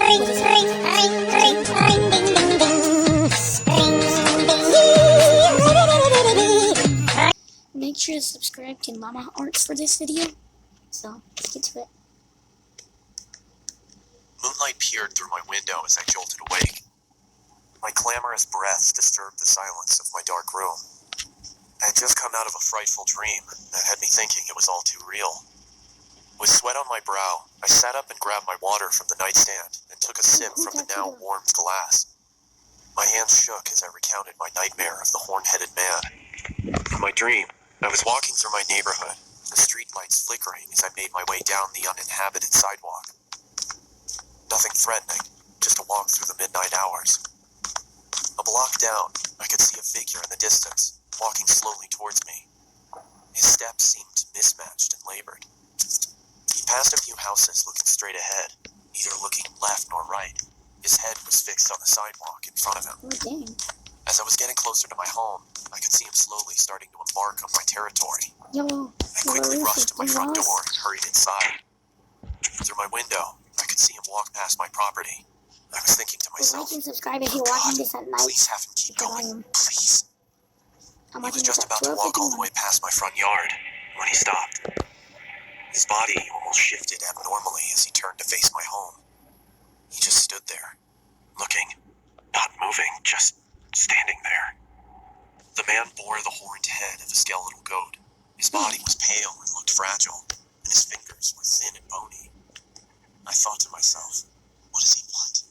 ring, ring, ring, ring, ring, ding, ding, ding. Ring, ding, ding. Make sure to subscribe to Mama Arts for this video. So, let's get to it. Moonlight peered through my window as I jolted awake. My clamorous breaths disturbed the silence of my dark room. I had just come out of a frightful dream that had me thinking it was all too real. With sweat on my brow, I sat up and grabbed my water from the nightstand and took a sip from the now warmed glass. My hands shook as I recounted my nightmare of the horn-headed man. In my dream, I was walking through my neighborhood, the streetlights flickering as I made my way down the uninhabited sidewalk. Nothing threatening, just a walk through the midnight hours. A block down, I could see a figure in the distance, walking slowly towards me. His steps seemed mismatched and labored. He passed a few houses looking straight ahead, neither looking left nor right. His head was fixed on the sidewalk in front of him. Oh, dang. As I was getting closer to my home, I could see him slowly starting to embark on my territory. Yo, I quickly rushed to my front door and hurried inside. Through my window, I could see him walk past my property. I was thinking to myself, like and subscribe if you're "Oh, watching God, this at night. please have him keep going, please." I'm He was watching just this about at to walk all the 12:51. way past my front yard when he stopped. His body almost shifted abnormally as he turned to face my home. He just stood there, looking, not moving, just standing there. The man bore the horned head of a skeletal goat. His body was pale and looked fragile, and his fingers were thin and bony. I thought to myself, what does he want?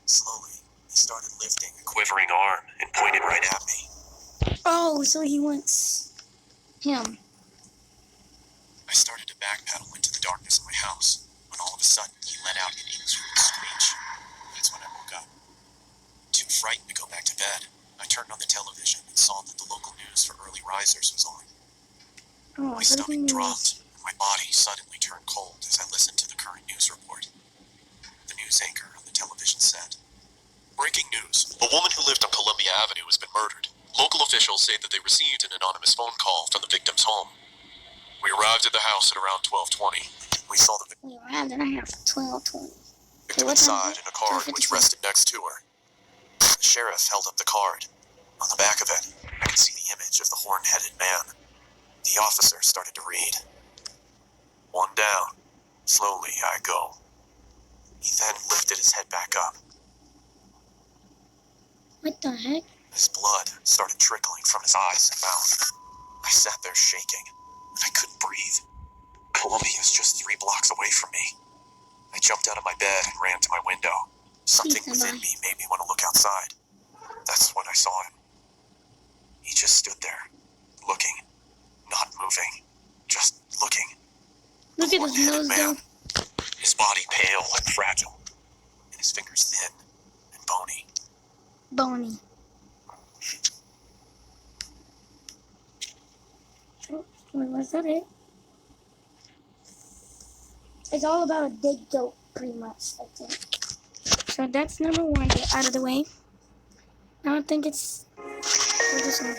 Slowly, he started lifting a quivering arm and pointed right at me. Oh, so he wants him. I started to backpedal into the darkness of my house, when all of a sudden he let out an inhuman screech. That's when I woke up. Too frightened to go back to bed, I turned on the television and saw that the local news for early risers was on. Oh, My stomach dropped, and my body suddenly turned cold as I listened to the current news report. The news anchor on the television said, "Breaking news. A woman who lived on Columbia Avenue has been murdered. Local officials say that they received an anonymous phone call from the victim's home. We arrived at the house at around 12:20. We saw the We arrived at our house at 12:20. victim inside in a card which rested next to her. The sheriff held up the card. On the back of it, I could see the image of the horn-headed man. The officer started to read. One down. Slowly I go. He then lifted his head back up. What the heck? His blood started trickling from his eyes and mouth. I sat there shaking, and I couldn't breathe. Columbia is just 3 blocks away from me. I jumped out of my bed and ran to my window. Something within me made me want to look outside. That's when I saw him. He just stood there, looking, not moving, just looking. Look at his Horn-headed nose, man. though. His body pale and fragile, and his fingers thin and bony. Bony. Oh, wait, was that it? It's all about a dead goat, pretty much, I think. So that's number 1 out of the way. Now I think it's for this one.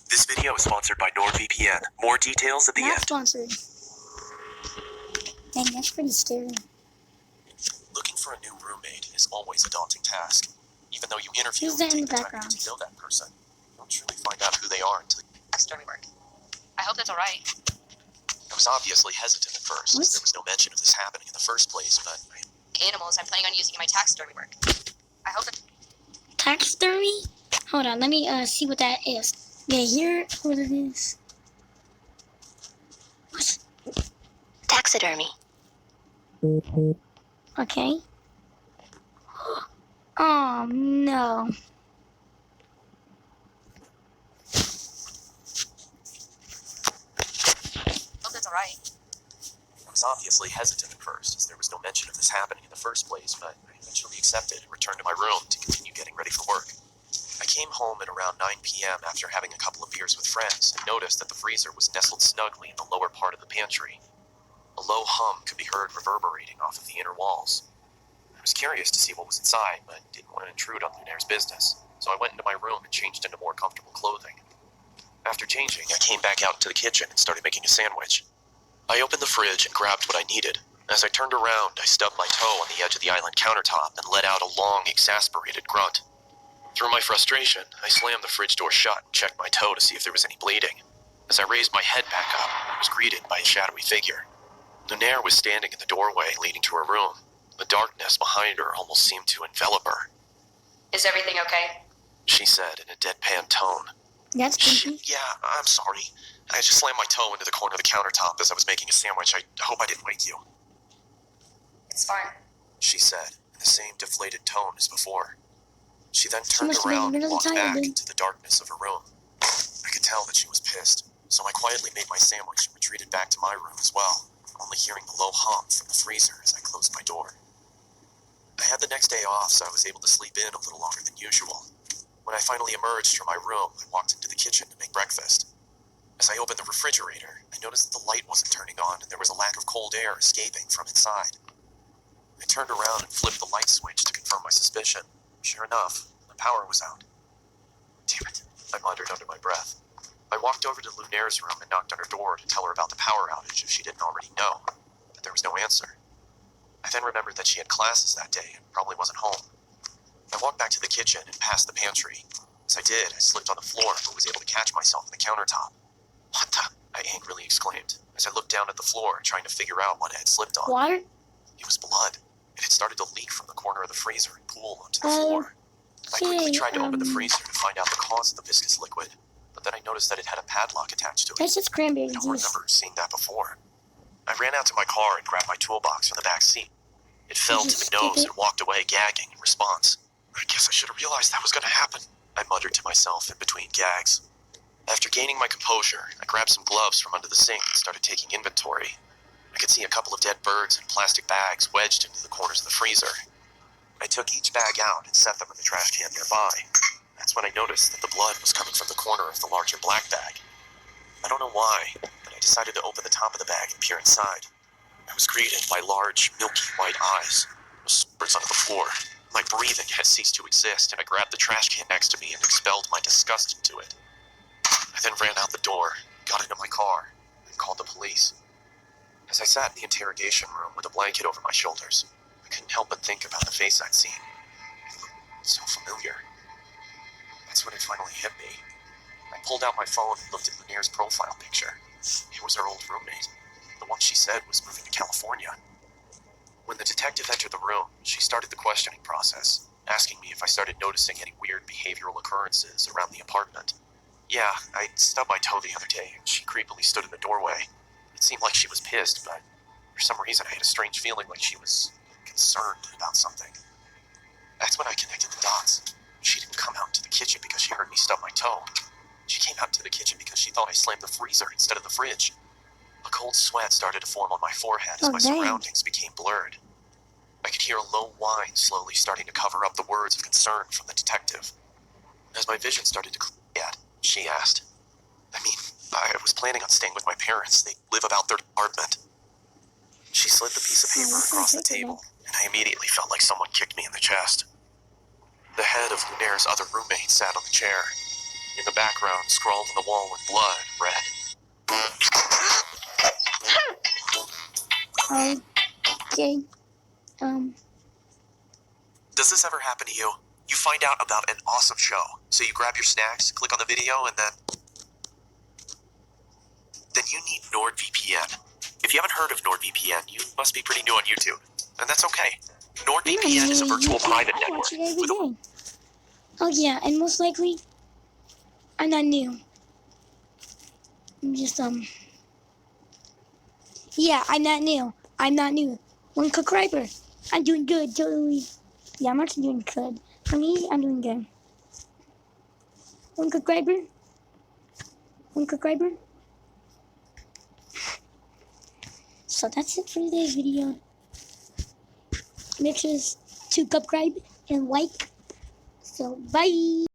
This video is sponsored by NordVPN. More details at the Not end. sponsored. Dang, that's pretty scary. Looking for a new roommate is always a daunting task. Even though you interview Who's and that in take the the time to background? get to know that person, you don't truly find out who they are until Taxidermy work. I hope that's alright. I was obviously hesitant at first, What? as there was no mention of this happening in the first place, but Animals I'm planning on using in my taxidermy work. I hope that Taxidermy? Hold on, let me see what that is. Yeah, here, what it is. What? taxidermy. Okay. Oh, no. Hope that's alright. I was obviously hesitant at first, as there was no mention of this happening in the first place, but I eventually accepted and returned to my room to continue getting ready for work. I came home at around 9 p.m. after having a couple of beers with friends and noticed that the freezer was nestled snugly in the lower part of the pantry. A low hum could be heard reverberating off of the inner walls. I was curious to see what was inside, but didn't want to intrude on Lunaire's business, so I went into my room and changed into more comfortable clothing. After changing, I came back out into the kitchen and started making a sandwich. I opened the fridge and grabbed what I needed. As I turned around, I stubbed my toe on the edge of the island countertop and let out a long, exasperated grunt. Through my frustration, I slammed the fridge door shut and checked my toe to see if there was any bleeding. As I raised my head back up, I was greeted by a shadowy figure. Lunaire was standing in the doorway leading to her room. The darkness behind her almost seemed to envelop her. Is everything okay? She said in a deadpan tone. That's creepy. Shit, yeah, I'm sorry. I just slammed my toe into the corner of the countertop as I was making a sandwich. I hope I didn't wake you. It's fine. She said in the same deflated tone as before. She then turned must have been around and really walked tired, back dude. into the darkness of her room. I could tell that she was pissed, so I quietly made my sandwich and retreated back to my room as well, only hearing the low hum from the freezer as I closed my door. I had the next day off, so I was able to sleep in a little longer than usual. When I finally emerged from my room, I walked into the kitchen to make breakfast. As I opened the refrigerator, I noticed that the light wasn't turning on and there was a lack of cold air escaping from inside. I turned around and flipped the light switch to confirm my suspicion. Sure enough, the power was out. Damn it, I muttered under my breath. I walked over to Lunaire's room and knocked on her door to tell her about the power outage if she didn't already know, but there was no answer. I then remembered that she had classes that day and probably wasn't home. I walked back to the kitchen and past the pantry. As I did, I slipped on the floor but was able to catch myself on the countertop. What the? I angrily exclaimed as I looked down at the floor trying to figure out what I had slipped on. Water? It was blood. It had started to leak from the corner of the freezer and pool onto the floor. I quickly tried to open the freezer to find out the cause of the viscous liquid, but then I noticed that it had a padlock attached to it. That's just cranberry I don't juice. remember seeing that before. I ran out to my car and grabbed my toolbox from the back seat. It fell Did to you the nose skip it? and walked away gagging in response. I guess I should have realized that was going to happen, I muttered to myself in between gags. After gaining my composure, I grabbed some gloves from under the sink and started taking inventory. I could see a couple of dead birds in plastic bags wedged into the corners of the freezer. I took each bag out and set them in the trash can nearby. That's when I noticed that the blood was coming from the corner of the larger black bag. I don't know why, but I decided to open the top of the bag and peer inside. I was greeted by large, milky white eyes. The spurts onto the floor. My breathing had ceased to exist, and I grabbed the trash can next to me and expelled my disgust into it. I then ran out the door, got into my car, and called the police. As I sat in the interrogation room with a blanket over my shoulders, I couldn't help but think about the face I'd seen. It looked so familiar. That's when it finally hit me. I pulled out my phone and looked at Lunaire's profile picture. It was her old roommate, the one she said was moving to California. When the detective entered the room, she started the questioning process, asking me if I started noticing any weird behavioral occurrences around the apartment. Yeah, I stubbed my toe the other day, and she creepily stood in the doorway. It seemed like she was pissed, but for some reason I had a strange feeling like she was concerned about something. That's when I connected the dots. She didn't come out into the kitchen because she heard me stub my toe. She came out into the kitchen because she thought I slammed the freezer instead of the fridge. A cold sweat started to form on my forehead as my dang. surroundings became blurred. I could hear a low whine slowly starting to cover up the words of concern from the detective. As my vision started to clear, she asked, I mean, I was planning on staying with my parents. They live about their apartment. She slid the piece of paper across the table, and I immediately felt like someone kicked me in the chest. The head of Lunaire's other roommate sat on the chair. In the background, scrawled on the wall with blood, read, Okay. Does this ever happen to you? You find out about an awesome show, so you grab your snacks, click on the video, and then you need NordVPN. If you haven't heard of NordVPN, you must be pretty new on YouTube, and that's okay. NordVPN is a virtual private I network. watch it every with a- day. Oh yeah, and most likely, I'm not new. I'm just Yeah, I'm not new. I'm not new. One cook riper. I'm doing good, totally. Yeah, I'm actually doing good. For me, I'm doing good. One cook riper. One cook riper. So that's it for today's video. Make sure to subscribe and like. So bye.